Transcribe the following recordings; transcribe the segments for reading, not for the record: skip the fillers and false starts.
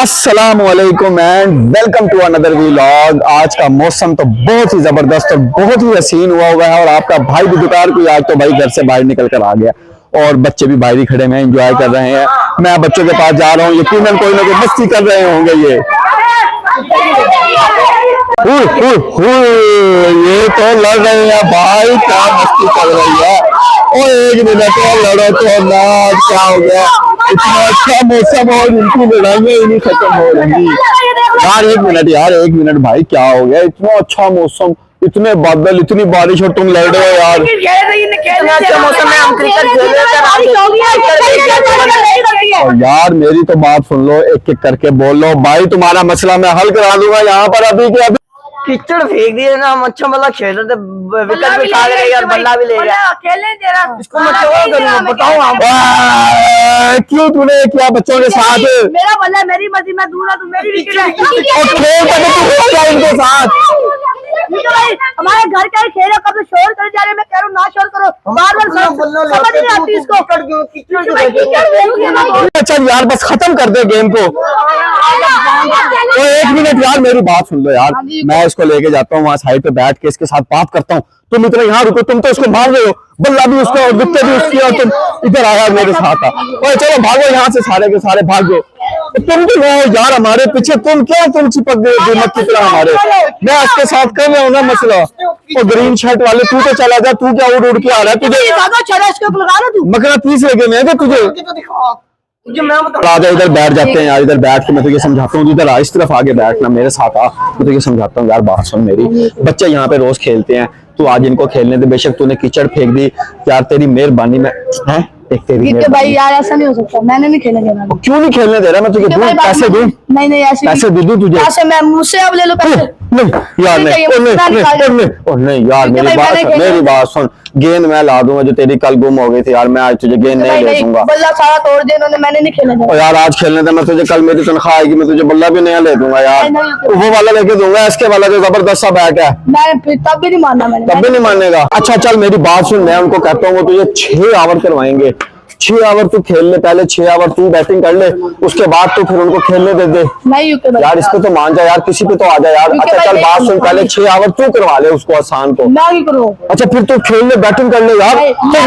अस्सलामुअलैकुम and welcome to another vlog. आज का मौसम तो बहुत ही जबरदस्त और बहुत ही हसीन हुआ है और आपका भाई भी दुकान को आज तो भाई घर से बाहर निकल कर आ गया और बच्चे भी बाहर ही खड़े हैं, एंजॉय कर रहे हैं। मैं बच्चों के पास जा रहा हूँ, यकीनन कोई ना कोई मस्ती कर रहे होंगे। ये तो लड़ रहे हैं भाई, क्या मस्ती कर रही है। और एक मिनट लड़ो तो ना, क्या हो गया? इतना अच्छा मौसम और इनकी लड़ाइयाँ ही नहीं खत्म हो रही यार। एक मिनट भाई, क्या हो गया? इतना अच्छा मौसम, इतने बादल, इतनी बारिश और तुम लड़ रहे हो यार। और यार मेरी तो बात सुन लो, एक एक करके बोल लो भाई, तुम्हारा मसला मैं हल करा दूंगा यहाँ पर अभी के अभी। कीचड़ फेंक दिए ना, हम अच्छा मतलब खेल रहे थे, विकेट भी खा गए यार, बल्ला भी ले गया। खेलने दे रहा इसको मैं क्या करूं बताओ आप। क्यों तूने किया बच्चों के साथ? मेरा बल्ला मेरी मर्जी, मैं दूर तू मेरी विकेट है। और खेल उनके साथ। हमारे घर का ही खेल है, कभी शोर कर जा रहे, मैं कह रहा हूँ ना शोर करो, बार-बार समझ नहीं आती इसको। चल यार बस खत्म कर दे गेम को। तो एक मिनट यार, मेरी बात सुन लो यार, मैं इसको लेके जाता हूँ वहां साइड पे बैठ के इसके साथ बात करता हूँ। तुम इतना यहाँ रुको, तुम तो इसको मार रहे हो, बल्ला भी उसका और विकेट भी उसकी, और तुम इधर आया मेरे साथ। और चलो भागो यहाँ से, सारे के सारे भागो। तुम तो यार हमारे पीछे, तुम चिपक गए दिमाग की तरह हमारे। मैं इसके साथ कर रहा हूँ ना मसला। और ग्रीन शर्ट वाले तू तो चला जा, तू क्या उड़ के आ रहा है? तुझे मकरा 30 लगे मैं तुझे। इधर बैठ जाते हैं यार, इधर बैठ के मैं तुझे समझाता हूँ। इधर आ, इस तरफ आगे बैठना, मेरे साथ आ, मैं तुझे समझाता हूँ यार। बात सुन मेरी, बच्चे यहाँ पे रोज खेलते हैं, तू आज इनको खेलने दे। बेशक तूने कीचड़ फेंक दी यार, तेरी मेहरबानी में है। एक तेरी भाई यार, ऐसा नहीं हो सकता, मैंने नहीं खेलने देना। क्यों नहीं खेलने दे रहा? मैं तुझे पैसे दूं? नहीं ऐसे पैसे दे दूं तुझे? पैसे मैं मुझसे अब ले लो पैसे। नहीं यार, नहीं यार, मेरी बात सुन। गेंद मैं ला दूंगा जो तेरी कल गुम हो गई थी यार, मैं आज तुझे गेंद नहीं दे दूंगा। बल्ला सारा तोड़ दे इन्होंने, मैंने नहीं खेलने देना। यार आज खेलने दे, मैं तुझे कल मेरी तनख्वाह आएगी, मैं तुझे बल्ला भी नया ले दूंगा यार। वो वाला लेके दूंगा, इसके वाला जो जबरदस्त सा बैट है। मैं तब भी नहीं मानना, मैंने तब भी नहीं मानेगा। अच्छा चल मेरी बात सुन, मैं उनको कहता हूँ वो तुझे 6 ओवर करवाएंगे। 6 ओवर तू खेल ले, पहले 6 ओवर तू बैटिंग कर ले, उसके बाद तू फिर उनको खेलने दे दे। नहीं यार इस पे तो मान जा यार, किसी पे तो आ जा यार। अच्छा चल बात सुन, पहले 6 ओवर तू करवा ले उसको, आसान को। अच्छा फिर तू खेल ले, बैटिंग कर ले यार। मैं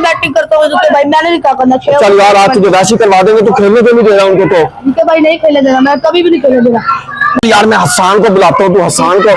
बैटिंग करता हूँ भाई, मैंने नहीं क्या करना। चल यार आज तुझे राशि करवा देंगे, तू खेलने तो नहीं दे रहा उनको तो। भाई नहीं खेलने देना, मैं कभी भी नहीं खेलने देना यार। मैं हसान को बुलाता हूँ, तू हसान को।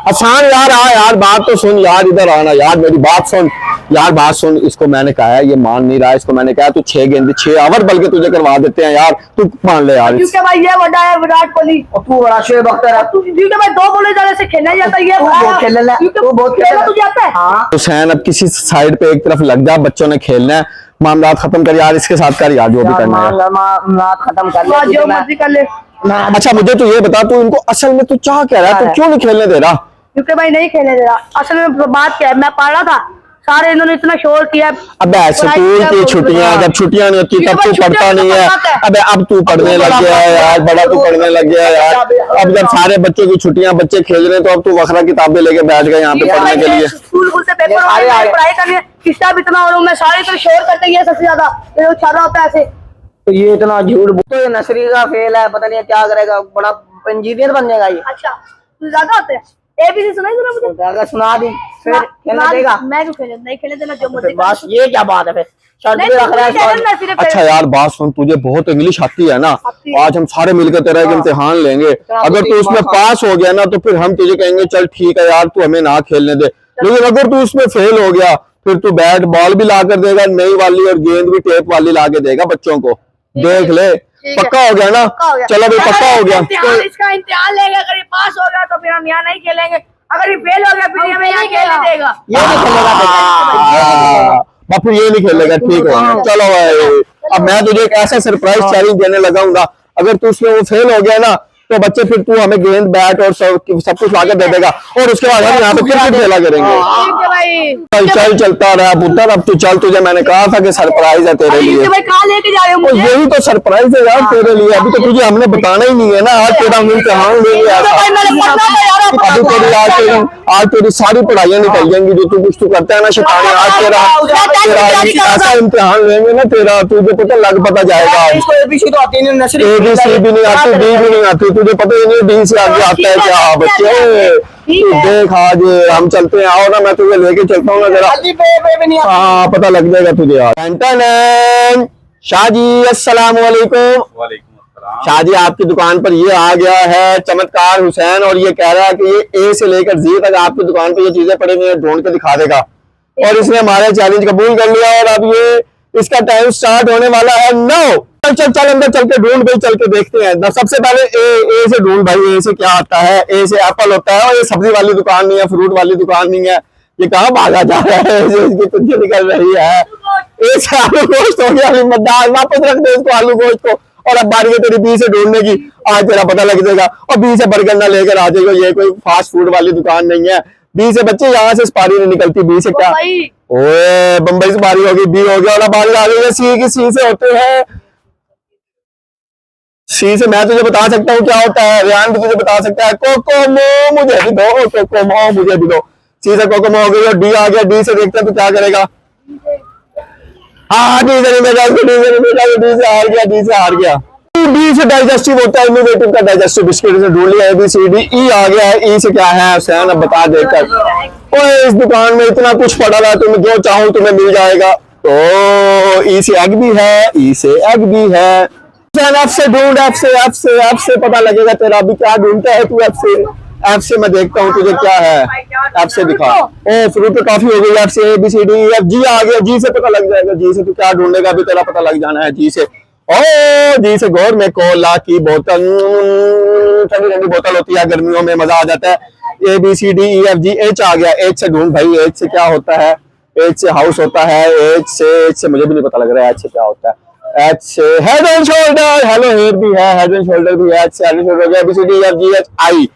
हसान यार आ यार, बात तो सुन यार, इधर आना यार, मेरी बात सुन यार, बात सुन। इसको मैंने कहा है, ये मान नहीं रहा। इसको मैंने कहा तू 6 गेंद 6 ओवर बल्कि तुझे करवा देते हैं यार, तू मान ले यार। क्योंकि भाई ये बड़ा है विराट कोहली और तू बड़ा शोएब अख्तर है। तू क्योंकि भाई 2 बॉलें जाने से खेलना जाता है, ये बहुत खेलना है, तू बहुत खेलना तुझे आता है। हां हुसैन, अब किसी साइड पे एक तरफ लग जा, बच्चों ने खेलना है, मामला खत्म कर यार, इसके साथ कर यार जो भी करना है। मामला खत्म कर ले, जो मर्जी कर ले। अच्छा मुझे तो ये बता, तू इनको असल में तू चाह क्या रहा है? तू क्यों नहीं खेलने दे रहा? क्योंकि भाई नहीं खेलने दे रहा। असल में बात क्या है, मैं पढ़ रहा था, सारे इन्होंने इतना शोर किया। अबे स्कूल की छुट्टियां, जब छुट्टियां नहीं होती तब तू पढ़ता नहीं है। अबे अब तू पढ़ने लग गया है यार, बड़ा तू पढ़ने लग गया है यार। अब जब सारे बच्चों की छुट्टियां, बच्चे खेल रहे हैं, तो अब तू वखरा किताबें लेके बैठ गया यहाँ पे पढ़ने के लिए। स्कूल से पेपर पढ़ाई करनी है, किस्सा इतना और मैं सारे तो शोर करते हैं सबसे ज्यादा, छा रहा होता है ऐसे। तो ये इतना झूठ बोलते, ये नर्सरी का फेल है, पता नहीं क्या करेगा, बड़ा इंजीनियर बन जाएगा ये। अच्छा ज्यादा होते हैं। एबीसी सुनाई जरा मुझे, अगर सुना दी फिर खेलने देगा। मैं क्यों खेलने नहीं खेलने देना, जो मुझे बस ये क्या बात है फिर शर्त भी रख रहा है। अच्छा यार बात सुन, तुझे बहुत इंग्लिश आती है ना, आज हम सारे मिलकर तेरा एक इम्तिहान लेंगे। अगर तू उसमें पास हो गया ना तो फिर हम तुझे कहेंगे चल ठीक है यार, तू हमें ना खेलने दे। लेकिन अगर तू उसमें फेल हो गया, फिर तू बैट बॉल भी ला कर देगा नई वाली, और गेंद भी टेप वाली ला के देगा बच्चों को। देख ले, पक्का हो गया ना? चलो भाई पक्का हो गया। इसका इम्तिहान लेंगे, अगर ये पास हो गया तो फिर हम यहाँ नहीं खेलेंगे, अगर ये फेल हो गया फिर हमें यहाँ खेलने देगा। ये नहीं खेलेगा, बापू ये नहीं खेलेगा, ठीक है। चलो भाई, अब मैं तुझे एक ऐसा सरप्राइज चैलेंज देने लगा हूँ, अगर तू उसमें वो फेल हो गया ना तो बच्चे फिर तू हमें गेंद बैट और सब कुछ लाकर दे देगा और उसके बाद हम यहाँ पे क्रिकेट खेला करेंगे। ठीक है भाई। चल चल चलता रहा पुत्र, अब तू चल, तुझे मैंने कहा था कि सरप्राइज है तेरे लिए। भाई कहाँ लेके जा रहे हो और मुझे? यही तो सरप्राइज है यार तेरे लिए, अभी तो तुझे हमने बताना ही नहीं है ना। आज तेरा इम्तिहान लेंगे ऐसा, भाई मैंने पढ़ना था यार। अभी तेरी आज तेरी सारी पढ़ाइयाँ निकल जाएंगी जो तू कुछ तू करता है ना शैतानी। आज तेरा ऐसा इम्तिहान लेंगे ना तेरा, तुझे पता लग पता जाएगा। इसको एबीसी तो आती नहीं, नर्सरी ABC भी नहीं आती, डी भी नहीं आती, तुझे पता ही नहीं डी से आगे आता है क्या बच्चे। तू देख आज हम चलते हैं, आओ ना मैं तुझे लेके चलता हूँ ना जरा। हाँ पता लग जाएगा तुझे आज। शाह जी अस्सलाम वालेकुम। शाह जी आपकी दुकान पर ये आ गया है चमत्कार हुसैन और ये कह रहा है कि ये A से लेकर Z तक आपकी दुकान पर ये चीजें पड़ी हुई हैं, ढूंढ के दिखा देगा। और इसने हमारे चैलेंज कबूल कर लिया और अब ये इसका टाइम स्टार्ट होने वाला है 9। चल चल चल अंदर चल के ढूंढ भाई, चल के देखते हैं ना। सबसे पहले ए से ढूंढ भाई, ए से क्या आता है? ए से एप्पल होता है और ये सब्जी वाली दुकान नहीं है, फ्रूट वाली दुकान नहीं है। ये कहाँ भागा जा रहा है जो इसकी तुझे निकल रही है। ए से आलू गोश्त हो गया, दाल वापस रख दे इसको आलू गोश्त को। और अब बारी है तेरी B से ढूंढने की, आज तेरा पता लग जाएगा। और B से बर्गर ना लेकर आ जाएगा, ये कोई फास्ट फूड वाली दुकान नहीं है। B से बच्चे यहाँ से सुपारी नहीं निकलती, B से क्या ओए बम्बई से बारी होगी, B हो गया और बारी आ गई है C की। C से होते हैं, C से मैं तुझे बता सकता हूँ क्या होता है, रेहान भी तुझे बता सकता है। कोकोमो मुझे भी दो, कोकोमो मुझे भी दो। C से कोकोमो हो गई और D आ गया। D से देखते हैं तो क्या करेगा। हाँ D से नहीं मिलेगा, D से नहीं मिलेगा, D से हार गया, D से हार गया। D से डाइजेस्टिव होता है, इनोवेटिव का डाइजेस्टिव बिस्किट से ढूंढ लिया। ABCD E आ गया है। E से क्या है हुसैन अब बता देकर। ओए इस दुकान में इतना कुछ पड़ा हुआ है, तुम जो चाहो तुम्हें मिल जाएगा। तो E से एग भी है, E से एग भी है। F से ढूंढ, F से पता लगेगा तेरा। अभी क्या ढूंढता है तू? F से मैं देखता हूँ तुझे क्या है। F से दिखा। ओ फ्रूट पे काफी हो गई। F से ABCD F G आ गया। G से पता लग जाएगा। G से तू क्या ढूंढेगा, अभी तेरा पता लग जाना है। G से जी से गौर में कोला की बोतल, ठंडी ठंडी बोतल होती है, गर्मियों में मजा आ जाता है। ABCD EF G H आ गया। H से ढूंढ भाई, H से क्या होता है? H से हाउस होता है। H से मुझे भी नहीं पता लग रहा है H से क्या होता है। H से head and shoulder, hello hair भी है, हेड एंड शोल्डर भी है। H से हेड एंड शोल्डर हो गया। ABCD EF G H I,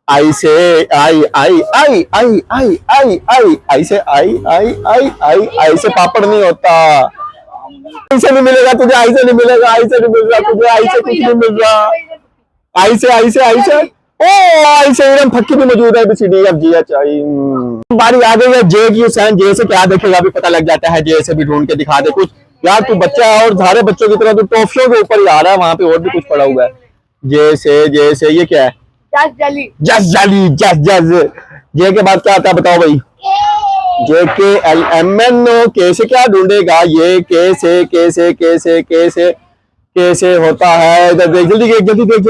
I से आई से आई से पापड़ नहीं होता। आई से नहीं मिलेगा तुझे, आई से नहीं मिलेगा, आई से नहीं मिल रहा तुझे, आई से कुछ नहीं मिल रहा। आई से ओ आई से एकदम फक्की भी मौजूद है। ABCD EF G H I। बारी आ गई है J की हुसैन। J से क्या देखेगा अभी पता लग जाता है। J से भी ढूंढ के दिखा दे कुछ यार, तू बच्चा है और सारे बच्चों की तरह तू टॉफियों के ऊपर ही आ रहा है, वहां पे और भी कुछ पड़ा हुआ है। J से ये क्या है? जस J के बाद क्या आता है बताओ भाई। JKLMNO। K से क्या ढूंढेगा ये? K से होता है, इधर देख जल्दी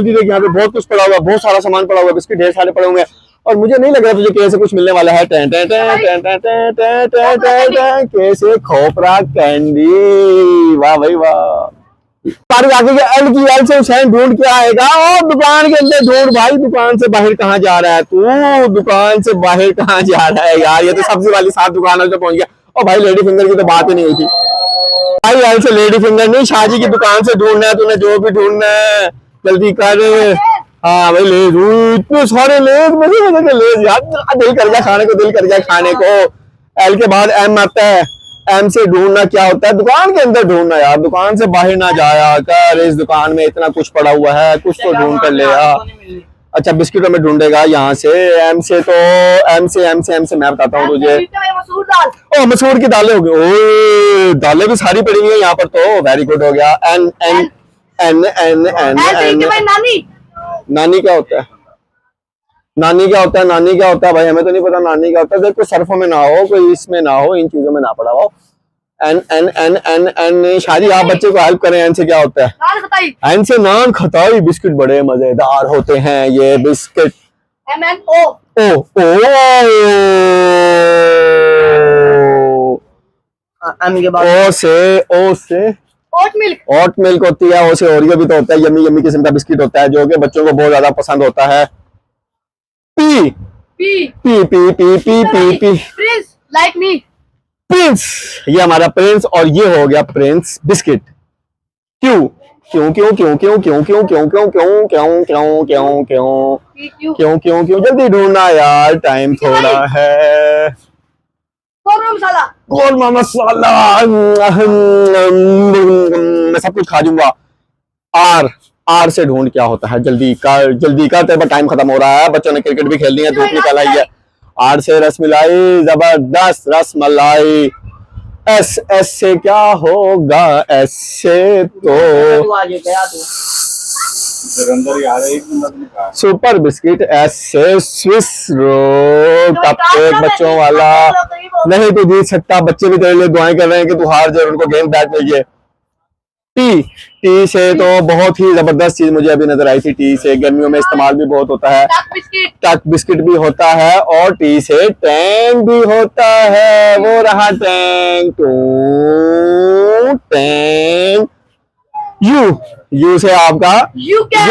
देख, यहाँ पे बहुत कुछ पड़ा हुआ है, बहुत सारा सामान पड़ा हुआ है, बिस्किट ढेर सारे पड़े हुए हैं और मुझे नहीं लग रहा तुझे K से कुछ मिलने वाला है। K से खोपरा कैंडी, वाह भाई वाह। बारी आगे L की। L से हुसैन ढूंढ के आएगा और दुकान के अंदर ढूंढ भाई। दुकान से बाहर कहाँ जा रहा है तू? दुकान से बाहर कहाँ जा रहा है यार? ये तो सब्जी वाली साथ दुकान से पहुंच गया। और भाई लेडी फिंगर की तो बात ही नहीं हुई थी भाई। L से लेडी फिंगर नहीं, शाहजी की दुकान से ढूंढना है तूने, जो भी ढूंढना है जल्दी कर। हाँ भाई लेज, इतने सारे लेज, मुझे लेज यार दिल कर गया खाने को, दिल कर गया खाने को। L के बाद M आता है। M से ढूंढना क्या होता है? दुकान के अंदर ढूंढना यार, दुकान से बाहर ना जाया कर। इस दुकान में इतना कुछ पड़ा हुआ है, कुछ तो ढूंढ कर ले आ। अच्छा बिस्किटों में ढूंढेगा यहाँ से। M से मैं बताता हूँ तुझे। ओ मसूर की दालें हो गई। ओ दालें भी सारी पड़ी हुई है यहाँ पर तो, वेरी गुड हो गया। नानी क्या होता है? नानी क्या होता है भाई? हमें तो नहीं पता नानी क्या होता है। कोई सर्फों में ना हो, कोई इसमें ना हो, इन चीजों में ना पड़ा हो। एन शादी आप बच्चे को हेल्प करें। एन से क्या होता है? एन से नान खताई, बिस्किट बड़े मजेदार होते हैं ये बिस्किट। ओ से ओट मिल्क होती है। ओ से ओरियो भी तो होता है, यम्मी यम्मी किस्म का बिस्किट होता है जो कि बच्चों को बहुत ज्यादा पसंद होता है। पी लाइक मी प्रिंस, ये हमारा प्रिंस और ये हो गया प्रिंस बिस्किट। क्यू क्यों क्यों क्यों क्यों क्यों क्यों क्यों क्यों क्यों क्यों क्यों क्यों क्यों क्यों क्यों क्यों जल्दी ढूंढना यार, टाइम थोड़ा है। कौरमा मसाला, मैं सब कुछ खा जाऊंगा। आर आर से ढूंढ क्या होता है, जल्दी कर, तेरे पर टाइम खत्म हो रहा है, बच्चों ने क्रिकेट भी खेलनी है, धूप निकल आई है। आर से रसमलाई, जबरदस्त रसमलाई। एस से क्या होगा, एस से तो सुपर बिस्किट, एस से स्विस रोल, कपकेक बच्चों वाला। नहीं तो जीत सकता, बच्चे भी तेरे लिए दुआएं कर रहे हैं कि तू हार जाए, उनको गेम बैट मिल जाए। टी से तो बहुत ही जबरदस्त चीज मुझे अभी नजर आई थी। टी से गर्मियों में इस्तेमाल भी बहुत होता है, टक बिस्किट भी होता है, और टी से टैंक भी होता है। वो रहा टैंक, टैंक। यू से आपका यूके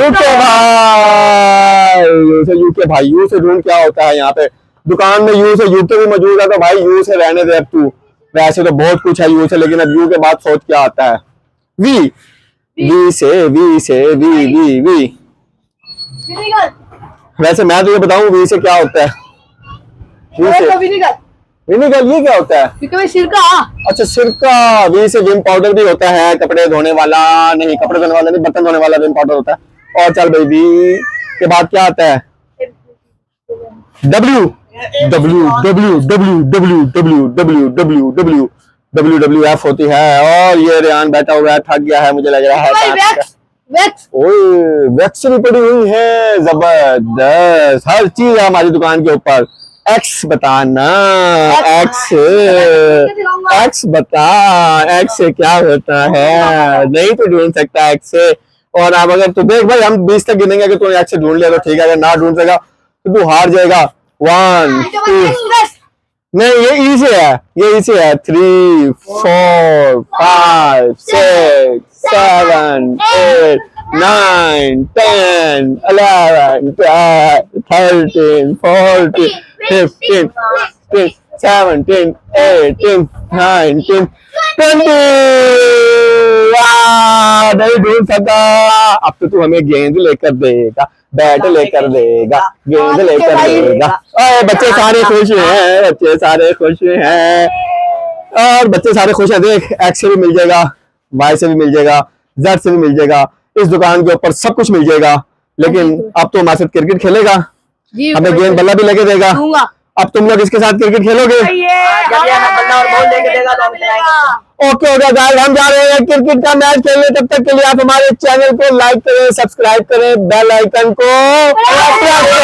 भाई, यू से ढूंढ क्या होता है यहाँ पे। दुकान में यू से यूके भी मौजूद है, तो भाई यू से रहने दे अब तू। वैसे तो बहुत कुछ है यू से, लेकिन अब यू के बाद सोच क्या आता है। वी से वी। वैसे मैं तो ये बताऊं वी से क्या होता है। विनेगर, ये क्या होता है? सिरका। अच्छा सिरका। वी से विम पाउडर भी होता है, कपड़े धोने वाला नहीं, बर्तन धोने वाला विम पाउडर होता है। और चल भाई, वी के बाद क्या आता है? डब्ल्यू WWF होती है। और ये रेहान बैठा हुआ है, थक गया है मुझे लग रहा है। ओए वैक्स भी पड़ी हुई है, जबरदस्त, हर चीज है हमारी दुकान के ऊपर। एक्स बताना, एक्स बता, एक्स से क्या होता है? नहीं तो ढूंढ सकता एक्स से। और अब अगर तू देख भाई, हम 20 तक गिनेंगे, अगर तू एक्स से ढूंढ लिया तो ठीक है, अगर ना ढूंढ सका तो तू हार जाएगा। 1 2 नहीं, ये ई से है, ये ई से है। 3 4 5 6 7 8 9 10 11 12 13 14 15 16 17 18 19 20। नहीं ढूंढ सका। अब तो तू हमें गेंद लेकर देगा, बैट लेकर देगा, गेंद लेकर देगा। बच्चे सारे खुश हैं, बच्चे सारे खुश हैं, और बच्चे सारे खुश हैं। देख, एक्स से भी मिल जाएगा, वाई से भी मिल जाएगा, जेड से भी मिल जाएगा, इस दुकान के ऊपर सब कुछ मिल जाएगा। लेकिन अब तो हमारे साथ क्रिकेट खेलेगा, हमें गेंद बल्ला भी लेके देगा। अब तुम लोग इसके साथ क्रिकेट खेलोगे? ओके हो गया गाइस, हम जा रहे हैं क्रिकेट का मैच खेलने। तब तक के लिए आप हमारे चैनल को लाइक करें, सब्सक्राइब करें, बेल आइकन को प्रेस करें।